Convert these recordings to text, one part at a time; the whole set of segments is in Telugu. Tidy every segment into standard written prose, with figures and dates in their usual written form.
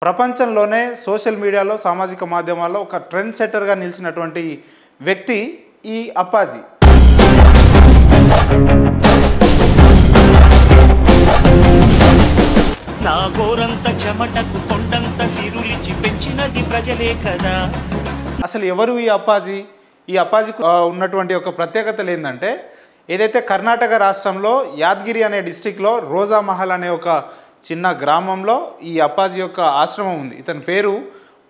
ప్రపంచంలోనే సోషల్ మీడియాలో సామాజిక మాధ్యమాల్లో ఒక ట్రెండ్ సెట్టర్గా నిలిచినటువంటి వ్యక్తి ఈ అప్పాజీ. నా గోరంత చెమటకు కొండంత సిరులిచి పెంచినది ప్రజలే కదా. అసలు ఎవరు ఈ అప్పాజీ? ఈ అప్పాజీకి ఉన్నటువంటి ఒక ప్రత్యేకతలు ఏంటంటే, ఏదైతే కర్ణాటక రాష్ట్రంలో యాదగిరి అనే డిస్టిక్లో రోజా మహల్ అనే ఒక చిన్న గ్రామంలో ఈ అప్పాజీ యొక్క ఆశ్రమం ఉంది. ఇతని పేరు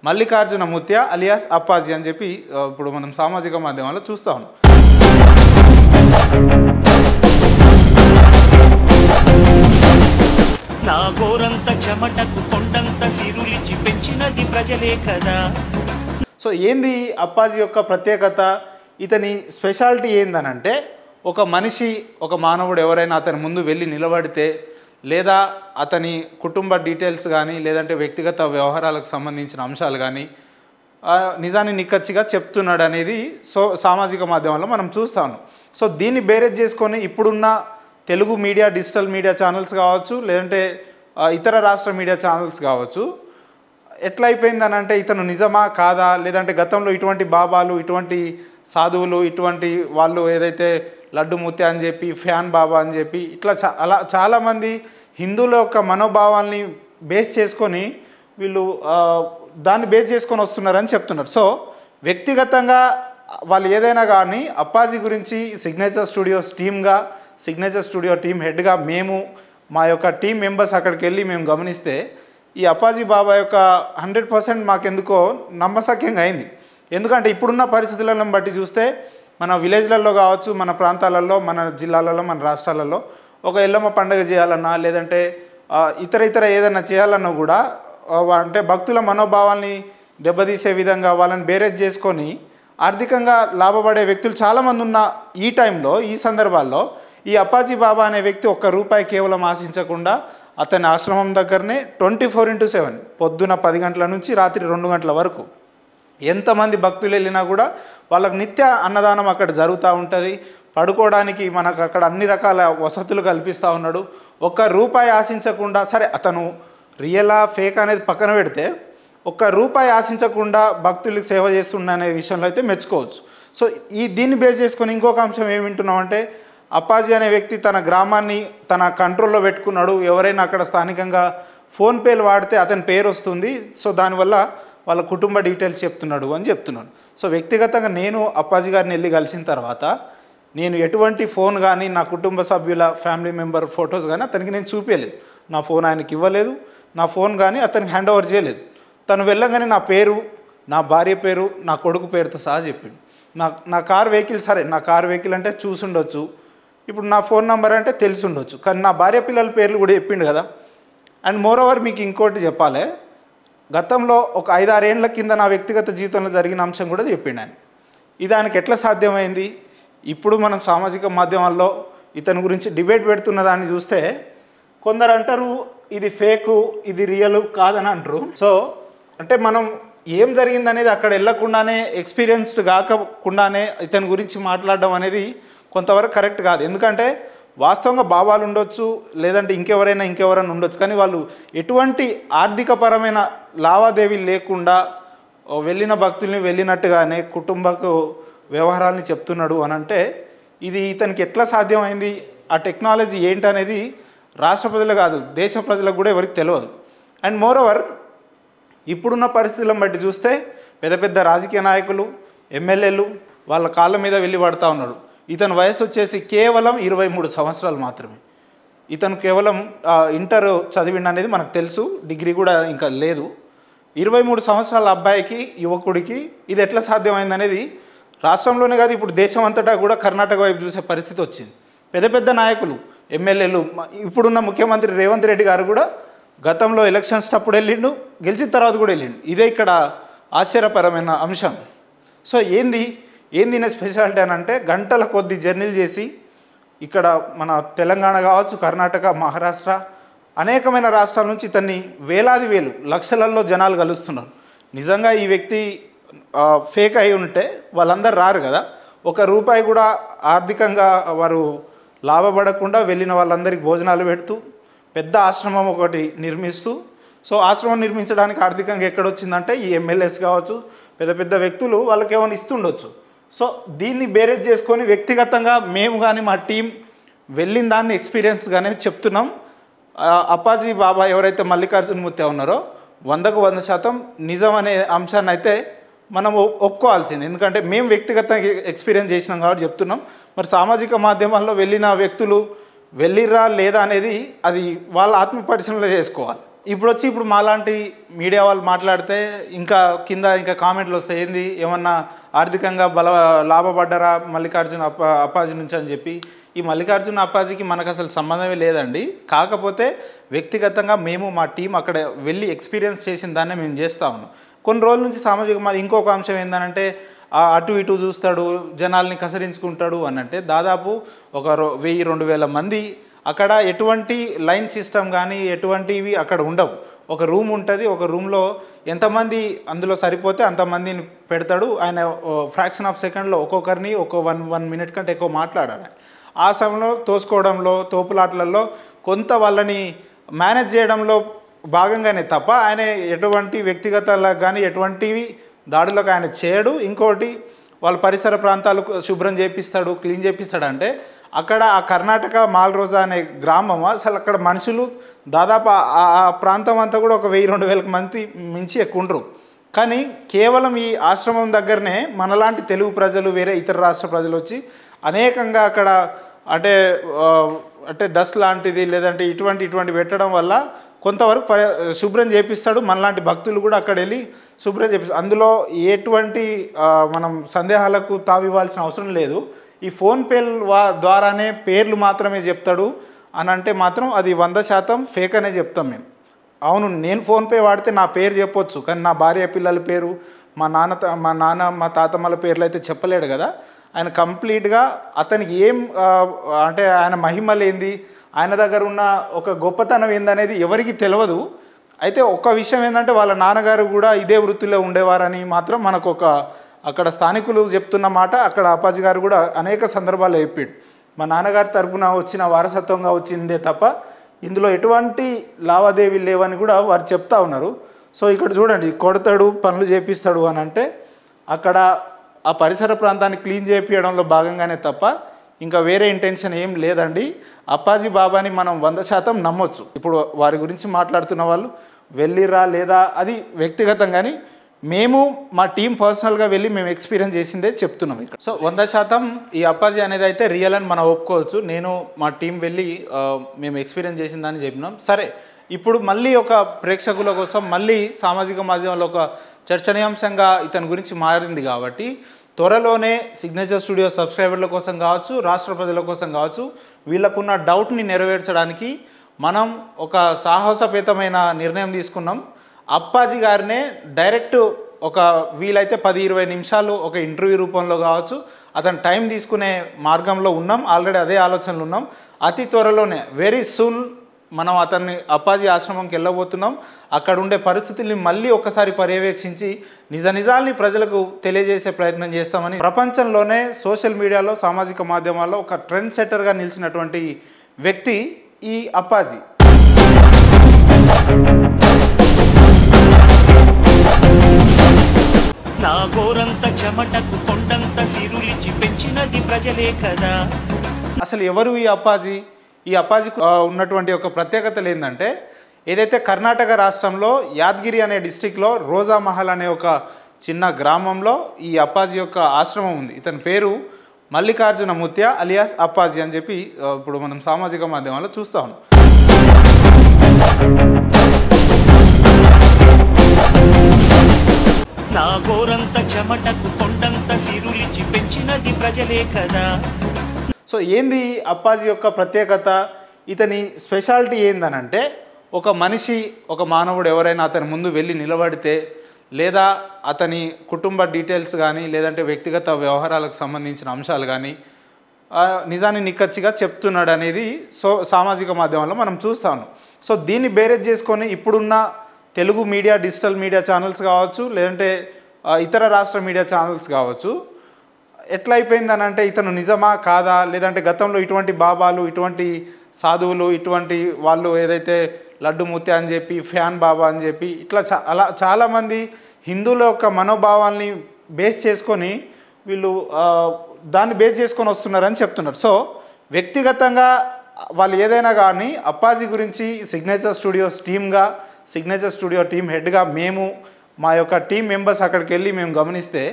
మల్లికార్జున ముత్య అలియాస్ అప్పాజీ అని చెప్పి ఇప్పుడు మనం సామాజిక మాధ్యమాల్లో చూస్తాం. నా గోరంత చెమటకు కొండంత సిరులిచి పెంచినది ప్రజలే కదా. సో ఏంది అప్పాజీ యొక్క ప్రత్యేకత? ఇతని స్పెషాలిటీ ఏందనంటే, ఒక మనిషి, ఒక మానవుడు ఎవరైనా అతని ముందు వెళ్ళి నిలబడితే, లేదా అతని కుటుంబ డీటెయిల్స్ కానీ, లేదంటే వ్యక్తిగత వ్యవహారాలకు సంబంధించిన అంశాలు కానీ నిజాన్ని నిక్కచ్చిగా చెప్తున్నాడు అనేది సామాజిక మాధ్యమాల్లో మనం చూస్తాము. సో దీన్ని బేరేజ్ చేసుకొని ఇప్పుడున్న Telugu media, digital media channels కావచ్చు, లేదంటే ఇతర రాష్ట్ర మీడియా ఛానల్స్ కావచ్చు, ఎట్లా అయిపోయిందని అంటే ఇతను నిజమా కాదా, లేదంటే గతంలో ఇటువంటి బాబాలు, ఇటువంటి సాధువులు, ఇటువంటి వాళ్ళు ఏదైతే లడ్డు ముత్య అని చెప్పి, ఫ్యాన్ బాబా అని చెప్పి, ఇట్లా అలా చాలామంది హిందువుల యొక్క మనోభావాల్ని బేస్ చేసుకొని వీళ్ళు దాన్ని బేస్ చేసుకొని వస్తున్నారని చెప్తున్నారు. సో వ్యక్తిగతంగా వాళ్ళు ఏదైనా కానీ అప్పాజీ గురించి సిగ్నేచర్ స్టూడియోస్ టీమ్గా, సిగ్నేచర్ స్టూడియో టీం హెడ్గా మేము, మా యొక్క టీం మెంబర్స్ అక్కడికి వెళ్ళి మేము గమనిస్తే, ఈ అప్పాజీ బాబా యొక్క 100% మాకెందుకో నమ్మశక్యంగా అయింది. ఎందుకంటే ఇప్పుడున్న పరిస్థితులను బట్టి చూస్తే మన విలేజ్లలో కావచ్చు, మన ప్రాంతాలలో, మన జిల్లాలలో, మన రాష్ట్రాలలో ఒక ఎల్లమ్మ పండుగ చేయాలన్నా, లేదంటే ఇతర ఏదైనా చేయాలన్నా కూడా అంటే భక్తుల మనోభావాల్ని దెబ్బతీసే విధంగా వాళ్ళని బేరేజ్ చేసుకొని ఆర్థికంగా లాభపడే వ్యక్తులు చాలామంది ఉన్న ఈ టైంలో, ఈ సందర్భాల్లో ఈ అప్పాజీ బాబా అనే వ్యక్తి ఒక్క రూపాయి కేవలం ఆశించకుండా అతని ఆశ్రమం దగ్గరనే 24/7 పొద్దున 10 గంటల నుంచి రాత్రి 2 గంటల వరకు ఎంతమంది భక్తులు వెళ్ళినా కూడా వాళ్ళకు నిత్య అన్నదానం అక్కడ జరుగుతూ ఉంటుంది. పడుకోవడానికి మనకు అక్కడ అన్ని రకాల వసతులు కల్పిస్తూ ఉన్నాడు. ఒక్క రూపాయి ఆశించకుండా, సరే అతను రియలా ఫేక్ అనేది పక్కన పెడితే, ఒక్క రూపాయి ఆశించకుండా భక్తులకు సేవ చేస్తున్న అనే విషయంలో అయితే మెచ్చుకోవచ్చు. సో దీన్ని బేస్ చేసుకొని ఇంకొక అంశం ఏమి వింటున్నామంటే, అప్పాజీ అనే వ్యక్తి తన గ్రామాన్ని తన కంట్రోల్లో పెట్టుకున్నాడు. ఎవరైనా అక్కడ స్థానికంగా ఫోన్పేలు వాడితే అతని పేరు వస్తుంది. సో దానివల్ల వాళ్ళ కుటుంబ డీటెయిల్స్ చెప్తున్నాడు అని చెప్తున్నాడు. సో వ్యక్తిగతంగా నేను అప్పాజీ గారిని వెళ్ళి కలిసిన తర్వాత నేను ఎటువంటి ఫోన్ కానీ, నా కుటుంబ సభ్యుల ఫ్యామిలీ మెంబర్ ఫొటోస్ కానీ అతనికి నేను చూపించలేదు. నా ఫోన్ ఆయనకి ఇవ్వలేదు, నా ఫోన్ కానీ అతనికి హ్యాండ్ ఓవర్ చేయలేదు. తను వెళ్ళగానే నా పేరు, నా భార్య పేరు, నా కొడుకు పేరుతో సహా చెప్పిండు. నా కార్ వెహికల్, సరే నా కార్ వెహికల్ అంటే చూసుండొచ్చు, ఇప్పుడు నా ఫోన్ నెంబర్ అంటే తెలిసి ఉండొచ్చు, కానీ నా భార్య పిల్లల పేర్లు కూడా చెప్పిండు కదా. అండ్ మోర్ ఓవర్ మీకు ఇంకోటి చెప్పాలి, గతంలో ఒక 5-6 ఏళ్ల కింద నా వ్యక్తిగత జీవితంలో జరిగిన అంశం కూడా చెప్పిండు ఆయన. ఇది ఆయనకి ఎట్లా సాధ్యమైంది? ఇప్పుడు మనం సామాజిక మాధ్యమాల్లో ఇతని గురించి డిబేట్ పెడుతున్న దాన్ని చూస్తే కొందరు అంటారు ఇది ఫేకు, ఇది రియలు కాదని అంటారు. సో అంటే మనం ఏం జరిగిందనేది అక్కడ వెళ్ళకుండానే, ఎక్స్పీరియన్స్డ్ కాకుండానే ఇతని గురించి మాట్లాడడం అనేది కొంతవరకు కరెక్ట్ కాదు. ఎందుకంటే వాస్తవంగా బాబాలు ఉండొచ్చు, లేదంటే ఇంకెవరైనా ఉండొచ్చు, కానీ వాళ్ళు ఎటువంటి ఆర్థికపరమైన లావాదేవీలు లేకుండా వెళ్ళిన భక్తుల్ని వెళ్ళినట్టుగానే కుటుంబకు వ్యవహారాలని చెప్తున్నాడు అని అంటే ఇది ఇతనికి ఎట్లా సాధ్యమైంది? ఆ టెక్నాలజీ ఏంటనేది రాష్ట్ర ప్రజలు కాదు, దేశ ప్రజలకు కూడా ఎవరికి తెలియదు. అండ్ మోర్ ఓవర్ ఇప్పుడున్న పరిస్థితులను బట్టి చూస్తే పెద్ద పెద్ద రాజకీయ నాయకులు, ఎమ్మెల్యేలు వాళ్ళ కాళ్ళ మీద వెళ్ళి పడుతూ ఉన్నాడు. ఇతని వయసు వచ్చేసి కేవలం 23 సంవత్సరాలు మాత్రమే. ఇతను కేవలం ఇంటర్ చదివిండు అనేది మనకు తెలుసు, డిగ్రీ కూడా ఇంకా లేదు. 23 సంవత్సరాల అబ్బాయికి, యువకుడికి ఇది ఎట్లా సాధ్యమైంది అనేది రాష్ట్రంలోనే కాదు, ఇప్పుడు దేశం అంతటా కూడా కర్ణాటక వైపు చూసే పరిస్థితి వచ్చింది. పెద్ద పెద్ద నాయకులు, ఎమ్మెల్యేలు, ఇప్పుడున్న ముఖ్యమంత్రి రేవంత్ రెడ్డి గారు కూడా గతంలో ఎలక్షన్స్ అప్పుడు వెళ్ళిండు, గెలిచిన తర్వాత కూడా వెళ్ళిండు. ఇదే ఇక్కడ ఆశ్చర్యపరమైన అంశం. సో ఏంది స్పెషాలిటీ అని అంటే, గంటల కొద్ది జర్నీలు చేసి ఇక్కడ మన తెలంగాణ కావచ్చు, కర్ణాటక, మహారాష్ట్ర, అనేకమైన రాష్ట్రాల నుంచి ఇతన్ని వేలు, లక్షలలో జనాలు కలుస్తున్నారు. నిజంగా ఈ వ్యక్తి ఫేక్ అయి ఉంటే వాళ్ళందరూ రారు కదా. ఒక రూపాయి కూడా ఆర్థికంగా వారు లాభపడకుండా వెళ్ళిన వాళ్ళందరికీ భోజనాలు పెడుతూ పెద్ద ఆశ్రమం ఒకటి నిర్మిస్తూ సో ఆశ్రమం నిర్మించడానికి ఆర్థికంగా ఎక్కడొచ్చిందంటే ఈ ఎమ్మెల్యేస్ కావచ్చు, పెద్ద పెద్ద వ్యక్తులు వాళ్ళకి ఏమైనా ఇస్తుండొచ్చు. సో దీన్ని బేరేజ్ చేసుకొని వ్యక్తిగతంగా మేము కానీ మా టీం వెళ్ళిన దాన్ని ఎక్స్పీరియన్స్గానే చెప్తున్నాం. అప్పాజీ బాబా ఎవరైతే మల్లికార్జున మూర్తి ఉన్నారో 100% నిజం అనే అంశాన్ని అయితే మనం ఒప్పుకోవాల్సింది. ఎందుకంటే మేము వ్యక్తిగతంగా ఎక్స్పీరియన్స్ చేసినాం కాబట్టి చెప్తున్నాం. మరి సామాజిక మాధ్యమాల్లో వెళ్ళిన వ్యక్తులు వెళ్ళిరా లేదా అనేది అది వాళ్ళ ఆత్మ పరిశీలన చేసుకోవాలి. ఇప్పుడు మాలాంటి మీడియా వాళ్ళు మాట్లాడితే ఇంకా కింద కామెంట్లు వస్తాయి, ఏంది ఏమన్నా ఆర్థికంగా లాభపడ్డారా అప్పాజీ నుంచి అని చెప్పి. ఈ మల్లికార్జున అప్పాజీకి మనకు అసలు సంబంధమే లేదండి. కాకపోతే వ్యక్తిగతంగా మేము మా టీం అక్కడ వెళ్ళి ఎక్స్పీరియన్స్ చేసిన దాన్నే మేము చేస్తా ఉన్నాం. కొన్ని రోజుల నుంచి సామాజిక ఇంకొక అంశం ఏంటంటే అటు ఇటు చూస్తాడు, జనాల్ని కసరించుకుంటాడు అని అంటే దాదాపు ఒక 1000-2000 మంది అక్కడ ఎటువంటి లైన్ సిస్టమ్ కానీ ఎటువంటివి అక్కడ ఉండవు. ఒక రూమ్ ఉంటుంది, ఒక రూమ్లో ఎంతమంది అందులో సరిపోతే అంతమందిని పెడతాడు. ఆయన ఫ్రాక్షన్ ఆఫ్ సెకండ్లో ఒక్కొక్కరిని ఒక 1 మినిట్ కంటే ఎక్కువ మాట్లాడాలి. ఆ సమయంలో తోసుకోవడంలో తోపులాట్లలో కొంత వాళ్ళని మేనేజ్ చేయడంలో భాగంగానే తప్ప ఆయన ఎటువంటి వ్యక్తిగతాలకు కానీ ఎటువంటివి దాడులకు ఆయన చేయడు. ఇంకోటి వాళ్ళ పరిసర ప్రాంతాలు శుభ్రం చేపిస్తాడు, క్లీన్ చేపిస్తాడు. అంటే అక్కడ ఆ కర్ణాటక మాల్రోజా అనే గ్రామం అసలు అక్కడ మనుషులు దాదాపు ఆ ప్రాంతం అంతా కూడా ఒక 1000-2000 మంది మించి ఎక్కువ ఉండరు. కానీ కేవలం ఈ ఆశ్రమం దగ్గరనే మనలాంటి తెలుగు ప్రజలు వేరే ఇతర రాష్ట్ర ప్రజలు వచ్చి అనేకంగా అక్కడ అంటే డస్ట్ లాంటిది లేదంటే ఇటువంటి పెట్టడం వల్ల కొంతవరకు శుభ్రం చేపిస్తాడు. మనలాంటి భక్తులు కూడా అక్కడ వెళ్ళి శుభ్రం చేపిస్తాడు. అందులో ఎటువంటి మనం సందేహాలకు తావివ్వాల్సిన అవసరం లేదు. ఈ ఫోన్పే ద్వారానే పేర్లు మాత్రమే చెప్తాడు అని అంటే మాత్రం అది 100% ఫేక్ అనే చెప్తాం మేము. అవును, నేను ఫోన్పే వాడితే నా పేరు చెప్పొచ్చు, కానీ నా భార్య పిల్లల పేరు మా నాన్న మా తాతమ్మల పేర్లు అయితే చెప్పలేడు కదా. ఆయన కంప్లీట్గా అతనికి ఏం అంటే ఆయన మహిమలేంది, ఆయన దగ్గర ఉన్న ఒక గొప్పతనం ఏందనేది ఎవరికి తెలియదు. అయితే ఒక్క విషయం ఏంటంటే వాళ్ళ నాన్నగారు కూడా ఇదే వృత్తిలో ఉండేవారని మాత్రం మనకు అక్కడ స్థానికులు చెప్తున్న మాట. అక్కడ అప్పాజీ గారు కూడా అనేక సందర్భాల్లో చెప్పాడు, మా నాన్నగారి తరపున వచ్చిన వారసత్వంగా వచ్చిందే తప్ప ఇందులో ఎటువంటి లావాదేవీలు లేవని కూడా వారు చెప్తా ఉన్నారు. సో ఇక్కడ చూడండి, కొడతాడు, పనులు చేపిస్తాడు అని అంటే అక్కడ ఆ పరిసర ప్రాంతాన్ని క్లీన్ చేయించడంలో భాగంగానే తప్ప ఇంకా వేరే ఇంటెన్షన్ ఏం లేదండి. అప్పాజీ బాబాని మనం 100% నమ్మొచ్చు. ఇప్పుడు వారి గురించి మాట్లాడుతున్న వాళ్ళు వెళ్ళిరా లేదా అది వ్యక్తిగతం, కానీ మేము మా టీం పర్సనల్గా వెళ్ళి మేము ఎక్స్పీరియన్స్ చేసిందే చెప్తున్నాం ఇక్కడ. సో 100% ఈ అప్పాజీ అనేది అయితే రియల్ అని మనం ఒప్పుకోవచ్చు. నేను మా టీం వెళ్ళి మేము ఎక్స్పీరియన్స్ చేసిందని చెప్పినాం. సరే, ఇప్పుడు మళ్ళీ ఒక ప్రేక్షకుల కోసం మళ్ళీ సామాజిక మాధ్యమంలో ఒక చర్చనీయాంశంగా ఇతని గురించి మారింది కాబట్టి త్వరలోనే సిగ్నేచర్ స్టూడియో సబ్స్క్రైబర్ల కోసం కావచ్చు, రాష్ట్ర ప్రజల కోసం కావచ్చు, వీళ్ళకున్న డౌట్ని నెరవేర్చడానికి మనం ఒక సాహసపేతమైన నిర్ణయం తీసుకున్నాం. అప్పాజీ గారినే డైరెక్ట్ ఒక వీలైతే 10-20 నిమిషాలు ఒక ఇంటర్వ్యూ రూపంలో కావచ్చు అతను టైం తీసుకునే మార్గంలో ఉన్నాం. ఆల్రెడీ అదే ఆలోచనలు ఉన్నాం. అతి త్వరలోనే వెరీ సూన్ మనం అప్పాజీ ఆశ్రమంకి వెళ్ళబోతున్నాం. అక్కడ ఉండే పరిస్థితుల్ని మళ్ళీ ఒకసారి పర్యవేక్షించి నిజాల్ని ప్రజలకు తెలియజేసే ప్రయత్నం చేస్తామని. ప్రపంచంలోనే సోషల్ మీడియాలో సామాజిక మాధ్యమాల్లో ఒక ట్రెండ్ సెట్టర్గా నిలిచినటువంటి వ్యక్తి ఈ అప్పాజీ. నా గోరంత చెమటకు కొండంత సిరులిచి పెంచినది ప్రజలే కదా. అసలు ఎవరు ఈ అప్పాజీ? ఈ అప్పాజీకి ఉన్నటువంటి ఒక ప్రత్యేకతలు ఏంటంటే, ఏదైతే కర్ణాటక రాష్ట్రంలో యాదగిరి అనే డిస్టిక్లో రోజా మహల్ అనే ఒక చిన్న గ్రామంలో ఈ అప్పాజీ యొక్క ఆశ్రమం ఉంది. ఇతని పేరు మల్లికార్జున ముత్య అలియాస్ అప్పాజీ అని చెప్పి ఇప్పుడు మనం సామాజిక మాధ్యమాల్లో చూస్తా ఉన్నాం. నా గోరంత చెమటకు కొండంత సిరులిచి పెంచినది ప్రజలే కదా. సో ఏంది అప్పాజీ యొక్క ప్రత్యేకత, ఇతని స్పెషాలిటీ ఏందనంటే, ఒక మనిషి ఒక మానవుడు ఎవరైనా అతని ముందు వెళ్ళి నిలబడితే లేదా అతని కుటుంబ డీటెయిల్స్ కానీ లేదంటే వ్యక్తిగత వ్యవహారాలకు సంబంధించిన అంశాలు కానీ నిజాన్ని నిక్కచ్చిగా చెప్తున్నాడు అనేది సామాజిక మాధ్యమాల్లో మనం చూస్తాను. సో దీన్ని బేరేజ్ చేసుకొని ఇప్పుడున్న Telugu media, digital media channels కావచ్చు లేదంటే ఇతర రాష్ట్ర మీడియా ఛానల్స్ కావచ్చు, ఎట్లా అయిపోయిందని అంటే ఇతను నిజమా కాదా, లేదంటే గతంలో ఇటువంటి బాబాలు, ఇటువంటి సాధువులు, ఇటువంటి వాళ్ళు ఏదైతే లడ్డు ముత్య అని చెప్పి ఫ్యాన్ బాబా అని చెప్పి ఇట్లా అలా చాలామంది హిందువుల యొక్క మనోభావాల్ని బేస్ చేసుకొని వీళ్ళు దాన్ని బేస్ చేసుకొని వస్తున్నారని చెప్తున్నారు. సో వ్యక్తిగతంగా వాళ్ళు ఏదైనా కానీ అప్పాజీ గురించి సిగ్నేచర్ స్టూడియోస్ టీమ్గా సిగ్నేచర్ స్టూడియో టీమ్ హెడ్గా మేము మా యొక్క టీం మెంబర్స్ అక్కడికి వెళ్ళి మేము గమనిస్తే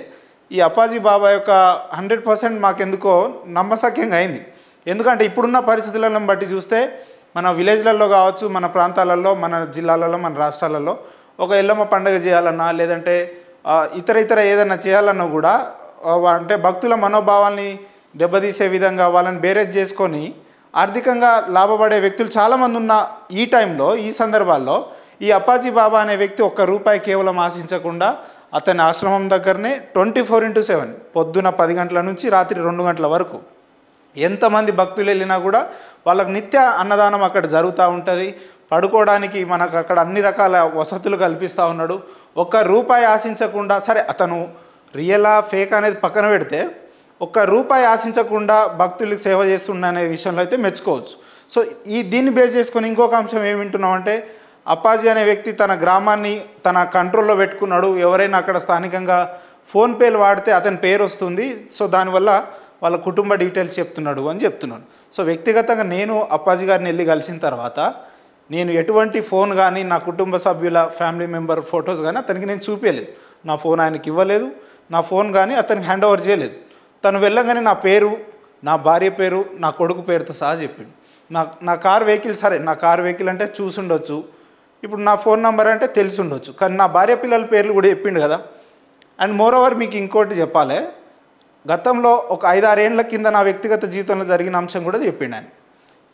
ఈ అప్పాజీ బాబా యొక్క 100% మాకెందుకో నమ్మశక్యంగా అయింది. ఎందుకంటే ఇప్పుడున్న పరిస్థితులను బట్టి చూస్తే మన విలేజ్లలో కావచ్చు, మన ప్రాంతాలలో, మన జిల్లాలలో, మన రాష్ట్రాలలో ఒక ఎల్లమ్మ పండుగ చేయాలన్నా లేదంటే ఇతర ఏదైనా చేయాలన్నా కూడా అంటే భక్తుల మనోభావాల్ని దెబ్బతీసే విధంగా వాళ్ళని బేరేజ్ చేసుకొని ఆర్థికంగా లాభపడే వ్యక్తులు చాలామంది ఉన్న ఈ టైంలో ఈ సందర్భాల్లో ఈ అప్పాజీ బాబా అనే వ్యక్తి ₹1 కేవలం ఆశించకుండా అతని ఆశ్రమం దగ్గరనే 24/7 పొద్దున 10 గంటల నుంచి రాత్రి 2 గంటల వరకు ఎంతమంది భక్తులు వెళ్ళినా కూడా వాళ్ళకు నిత్య అన్నదానం అక్కడ జరుగుతూ ఉంటుంది. పడుకోవడానికి మనకు అక్కడ అన్ని రకాల వసతులు కల్పిస్తూ ఉన్నాడు. ₹1 ఆశించకుండా, సరే అతను రియలా ఫేక్ అనేది పక్కన పెడితే ₹1 ఆశించకుండా భక్తులకు సేవ చేస్తున్న అనే విషయంలో అయితే మెచ్చుకోవచ్చు. సో దీన్ని బేస్ చేసుకొని ఇంకొక అంశం ఏమి వింటున్నామంటే అప్పాజీ అనే వ్యక్తి తన గ్రామాన్ని తన కంట్రోల్లో పెట్టుకున్నాడు. ఎవరైనా అక్కడ స్థానికంగా ఫోన్పేలు వాడితే అతని పేరు వస్తుంది. సో దానివల్ల వాళ్ళ కుటుంబ డీటెయిల్స్ చెప్తున్నాడు అని చెప్తున్నాడు. సో వ్యక్తిగతంగా నేను అప్పాజీ గారిని వెళ్ళి కలిసిన తర్వాత నేను ఎటువంటి ఫోన్ కానీ నా కుటుంబ సభ్యుల ఫ్యామిలీ మెంబర్ ఫొటోస్ కానీ అతనికి నేను చూపించలేదు. నా ఫోన్ ఆయనకి ఇవ్వలేదు, నా ఫోన్ కానీ అతనికి హ్యాండ్ ఓవర్ చేయలేదు. తను వెళ్ళగానే నా పేరు, నా భార్య పేరు, నా కొడుకు పేరుతో సహా చెప్పిండు. నా కార్ వెహికల్, సరే నా కార్ వెహికల్ అంటే చూసి ఉండొచ్చు, ఇప్పుడు నా ఫోన్ నెంబర్ అంటే తెలిసి ఉండొచ్చు, కానీ నా భార్య పిల్లల పేర్లు కూడా చెప్పిండు కదా. అండ్ మోర్ ఓవర్ మీకు ఇంకోటి చెప్పాలి, గతంలో ఒక 5-6 ఏళ్ల కింద నా వ్యక్తిగత జీవితంలో జరిగిన అంశం కూడా చెప్పిండు ఆయన.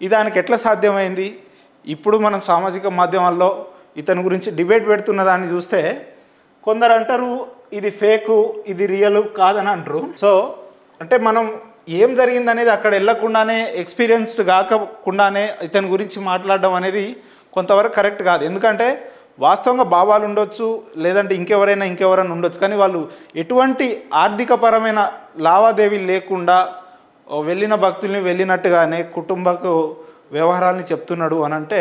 ఇది ఆయనకి ఎట్లా సాధ్యమైంది? ఇప్పుడు మనం సామాజిక మాధ్యమాల్లో ఇతని గురించి డిబేట్ పెడుతున్న దాన్ని చూస్తే కొందరు అంటారు ఇది ఫేకు, ఇది రియలు కాదని అంటారు. సో అంటే మనం ఏం జరిగిందనేది అక్కడ వెళ్ళకుండానే ఎక్స్పీరియన్స్డ్ కాకుండానే ఇతని గురించి మాట్లాడడం అనేది కొంతవరకు కరెక్ట్ కాదు. ఎందుకంటే వాస్తవంగా బాబాలు ఉండొచ్చు, లేదంటే ఇంకెవరైనా ఉండొచ్చు, కానీ వాళ్ళు ఎటువంటి ఆర్థికపరమైన లావాదేవీలు లేకుండా వెళ్ళిన భక్తుల్ని వెళ్ళినట్టుగానే కుటుంబకు వ్యవహారాలని చెప్తున్నాడు అని అంటే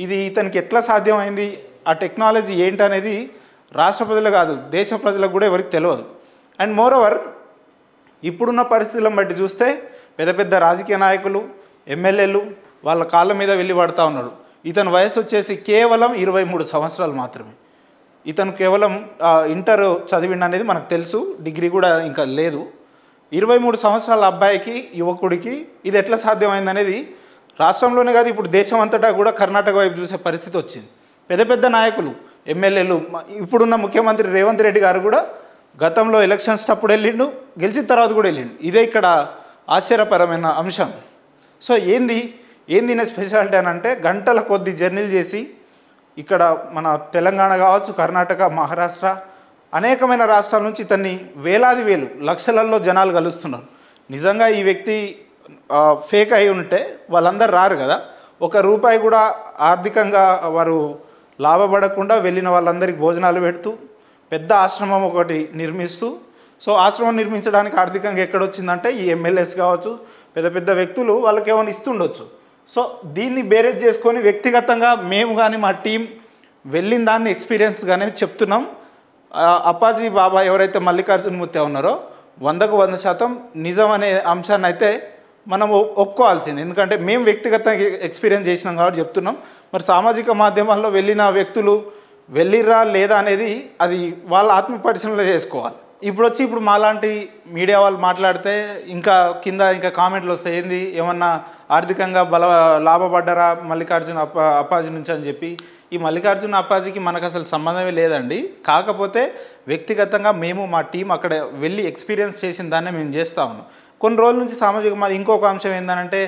ఇది ఇతనికి ఎట్లా సాధ్యమైంది, ఆ టెక్నాలజీ ఏంటనేది రాష్ట్ర ప్రజలు కాదు దేశ ప్రజలకు కూడా ఎవరికి తెలియదు. అండ్ మోర్ ఓవర్ ఇప్పుడున్న పరిస్థితులను బట్టి చూస్తే పెద్ద పెద్ద రాజకీయ నాయకులు, ఎమ్మెల్యేలు వాళ్ళ కాళ్ళ మీద వెళ్ళి పడుతూ ఉన్నాడు. ఇతని వయసు వచ్చేసి కేవలం 23 సంవత్సరాలు మాత్రమే. ఇతను కేవలం ఇంటర్ చదివిండు అనేది మనకు తెలుసు, డిగ్రీ కూడా ఇంకా లేదు. 23 సంవత్సరాల అబ్బాయికి, యువకుడికి ఇది ఎట్లా సాధ్యమైంది అనేది రాష్ట్రంలోనే కాదు ఇప్పుడు దేశం అంతటా కూడా కర్ణాటక వైపు చూసే పరిస్థితి వచ్చింది. పెద్ద పెద్ద నాయకులు, ఎమ్మెల్యేలు, ఇప్పుడున్న ముఖ్యమంత్రి రేవంత్ రెడ్డి గారు కూడా గతంలో ఎలక్షన్స్ అప్పుడు వెళ్ళిండు, గెలిచిన తర్వాత కూడా వెళ్ళిండు. ఇదే ఇక్కడ ఆశ్చర్యపరమైన అంశం. సో ఏంది స్పెషాలిటీ అని అంటే గంటల కొద్ది జర్నీలు చేసి ఇక్కడ మన తెలంగాణ కావచ్చు, కర్ణాటక, మహారాష్ట్ర అనేకమైన రాష్ట్రాల నుంచి ఇతన్ని వేలు లక్షలలో జనాలు కలుస్తున్నారు. నిజంగా ఈ వ్యక్తి ఫేక్ అయి ఉంటే వాళ్ళందరూ రారు కదా. ₹1 కూడా ఆర్థికంగా వారు లాభపడకుండా వెళ్ళిన వాళ్ళందరికీ భోజనాలు పెడుతూ పెద్ద ఆశ్రమం ఒకటి నిర్మిస్తూ, సో ఆశ్రమం నిర్మించడానికి ఆర్థికంగా ఎక్కడొచ్చిందంటే ఈ ఎమ్మెల్యేస్ కావచ్చు, పెద్ద పెద్ద వ్యక్తులు వాళ్ళకి ఏమైనా ఇస్తుండొచ్చు. సో దీన్ని బేరేజ్ చేసుకొని వ్యక్తిగతంగా మేము కానీ మా టీం వెళ్ళిన దాన్ని ఎక్స్పీరియన్స్గానే చెప్తున్నాం. అప్పాజీ బాబా ఎవరైతే మల్లికార్జున మూర్తి ఉన్నారో 100% నిజం అనే అంశాన్ని అయితే మనం ఒప్పుకోవాల్సింది. ఎందుకంటే మేము వ్యక్తిగతంగా ఎక్స్పీరియన్స్ చేసినాం కాబట్టి చెప్తున్నాం. మరి సామాజిక మాధ్యమాల్లో వెళ్ళిన వ్యక్తులు వెళ్ళిర్రా లేదా అనేది అది వాళ్ళ ఆత్మ పరిశీలన చేసుకోవాలి. ఇప్పుడు మాలాంటి మీడియా వాళ్ళు మాట్లాడితే ఇంకా కింద కామెంట్లు వస్తాయి, ఏంది ఏమన్నా ఆర్థికంగా లాభపడ్డారా అప్పాజీ నుంచి అని చెప్పి. ఈ మల్లికార్జున అప్పాజీకి మనకు అసలు సంబంధమే లేదండి. కాకపోతే వ్యక్తిగతంగా మేము మా టీం అక్కడ వెళ్ళి ఎక్స్పీరియన్స్ చేసిన దాన్నే మేము చేస్తూ ఉన్నాం. కొన్ని రోజుల నుంచి సామాజిక ఇంకొక అంశం ఏంటంటే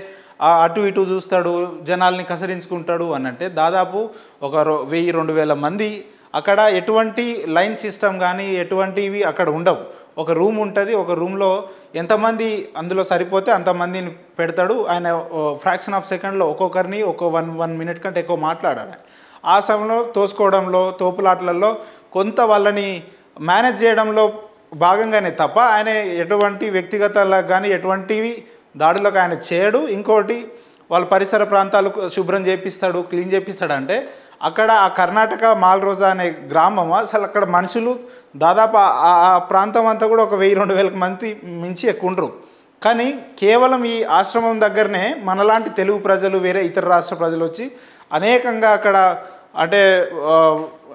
అటు ఇటు చూస్తాడు, జనాల్ని కసరించుకుంటాడు అని అంటే దాదాపు ఒక 1000-2000 మంది అక్కడ ఎటువంటి లైన్ సిస్టమ్ కానీ ఎటువంటివి అక్కడ ఉండవు. ఒక రూమ్ ఉంటుంది, ఒక రూమ్లో ఎంతమంది అందులో సరిపోతే అంతమందిని పెడతాడు. ఆయన ఫ్రాక్షన్ ఆఫ్ సెకండ్లో ఒక్కొక్కరిని ఒక 1 మినిట్ కంటే ఎక్కువ మాట్లాడాలి. ఆ సమయంలో తోసుకోవడంలో, తోపులాట్లలో కొంత వాళ్ళని మేనేజ్ చేయడంలో భాగంగానే తప్ప ఆయన ఎటువంటి వ్యక్తిగతాలకు కానీ ఎటువంటివి దాడులకు ఆయన చేయడు. ఇంకోటి వాళ్ళ పరిసర ప్రాంతాలు శుభ్రం చేపిస్తాడు, క్లీన్ చేపిస్తాడు అంటే అక్కడ ఆ కర్ణాటక మాల్రోజా అనే గ్రామం అసలు అక్కడ మనుషులు దాదాపు ఆ ప్రాంతం అంతా కూడా ఒక 1000-2000 మంది మించి ఎక్కువ ఉండరు. కానీ కేవలం ఈ ఆశ్రమం దగ్గరనే మనలాంటి తెలుగు ప్రజలు వేరే ఇతర రాష్ట్ర ప్రజలు వచ్చి అనేకంగా అక్కడ అంటే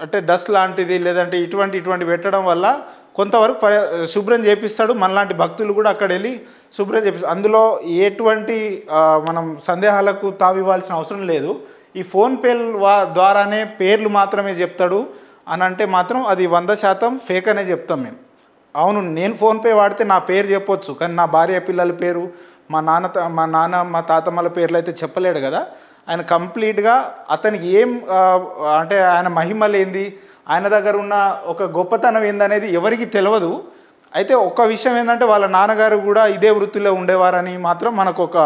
అంటే డస్ట్ లాంటిది లేదంటే ఇటువంటి పెట్టడం వల్ల కొంతవరకు శుభ్రం చేపిస్తాడు. మనలాంటి భక్తులు కూడా అక్కడ వెళ్ళి శుభ్రం చేపిస్తాడు. అందులో ఎటువంటి మనం సందేహాలకు తావివ్వాల్సిన అవసరం లేదు. ఈ ఫోన్పే ద్వారానే పేర్లు మాత్రమే చెప్తాడు అని అంటే మాత్రం అది 100% ఫేక్ అనే చెప్తాం మేము. అవును, నేను ఫోన్పే వాడితే నా పేరు చెప్పొచ్చు, కానీ నా భార్య పిల్లల పేరు మా నాన్న మా తాతమ్మల పేర్లు అయితే చెప్పలేడు కదా. ఆయన కంప్లీట్గా అతనికి ఏం అంటే ఆయన మహిమలు ఏంది, ఆయన దగ్గర ఉన్న ఒక గొప్పతనం ఏందనేది ఎవరికి తెలియదు. అయితే ఒక్క విషయం ఏంటంటే వాళ్ళ నాన్నగారు కూడా ఇదే వృత్తిలో ఉండేవారని మాత్రం మనకు ఒక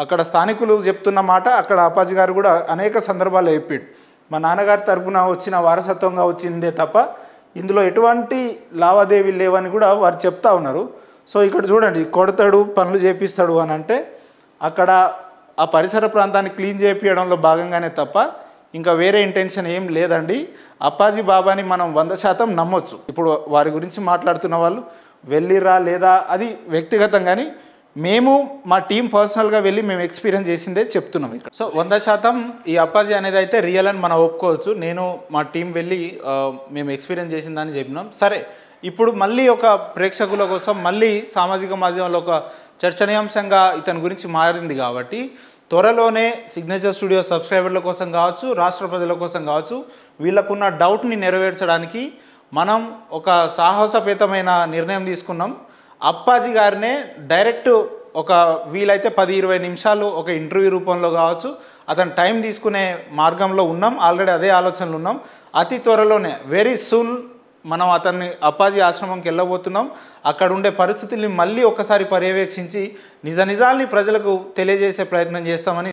అక్కడ స్థానికులు చెప్తున్న మాట. అక్కడ అప్పాజీ గారు కూడా అనేక సందర్భాల్లో చెప్పాడు, మా నాన్నగారి తరపున వచ్చిన వారసత్వంగా వచ్చిందే తప్ప ఇందులో ఎటువంటి లావాదేవీలు లేవని కూడా వారు చెప్తా ఉన్నారు. సో ఇక్కడ చూడండి, కొడతాడు, పనులు చేపిస్తాడు అని అంటే అక్కడ ఆ పరిసర ప్రాంతాన్ని క్లీన్ చేయించడంలో భాగంగానే తప్ప ఇంకా వేరే ఇంటెన్షన్ ఏం లేదండి. అప్పాజీ బాబాని మనం 100% నమ్మొచ్చు. ఇప్పుడు వారి గురించి మాట్లాడుతున్న వాళ్ళు వెళ్ళిరా లేదా అది వ్యక్తిగతం, కానీ మేము మా టీం పర్సనల్గా వెళ్ళి మేము ఎక్స్పీరియన్స్ చేసిందే చెప్తున్నాం ఇక్కడ. సో 100% ఈ అప్పాజీ అనేది అయితే రియల్ అని మనం ఒప్పుకోవచ్చు. నేను మా టీం వెళ్ళి మేము ఎక్స్పీరియన్స్ చేసిందని చెప్పినాం. సరే, ఇప్పుడు మళ్ళీ ఒక ప్రేక్షకుల కోసం మళ్ళీ సామాజిక మాధ్యమంలో ఒక చర్చనీయాంశంగా ఇతని గురించి మారింది కాబట్టి త్వరలోనే సిగ్నేచర్ స్టూడియో సబ్స్క్రైబర్ల కోసం కావచ్చు, రాష్ట్ర ప్రజల కోసం కావచ్చు, వీళ్ళకున్న డౌట్ని నెరవేర్చడానికి మనం ఒక సాహసపేతమైన నిర్ణయం తీసుకున్నాం. అప్పాజీ గారినే డైరెక్ట్ ఒక వీలైతే 10-20 నిమిషాలు ఒక ఇంటర్వ్యూ రూపంలో కావచ్చు అతను టైం తీసుకునే మార్గంలో ఉన్నాం. ఆల్రెడీ అదే ఆలోచనలు ఉన్నాం. అతి త్వరలోనే వెరీ సూన్ మనం అతన్ని అప్పాజీ ఆశ్రమంకి వెళ్ళబోతున్నాం. అక్కడ ఉండే పరిస్థితుల్ని మళ్ళీ ఒకసారి పర్యవేక్షించి నిజాల్ని ప్రజలకు తెలియజేసే ప్రయత్నం చేస్తామని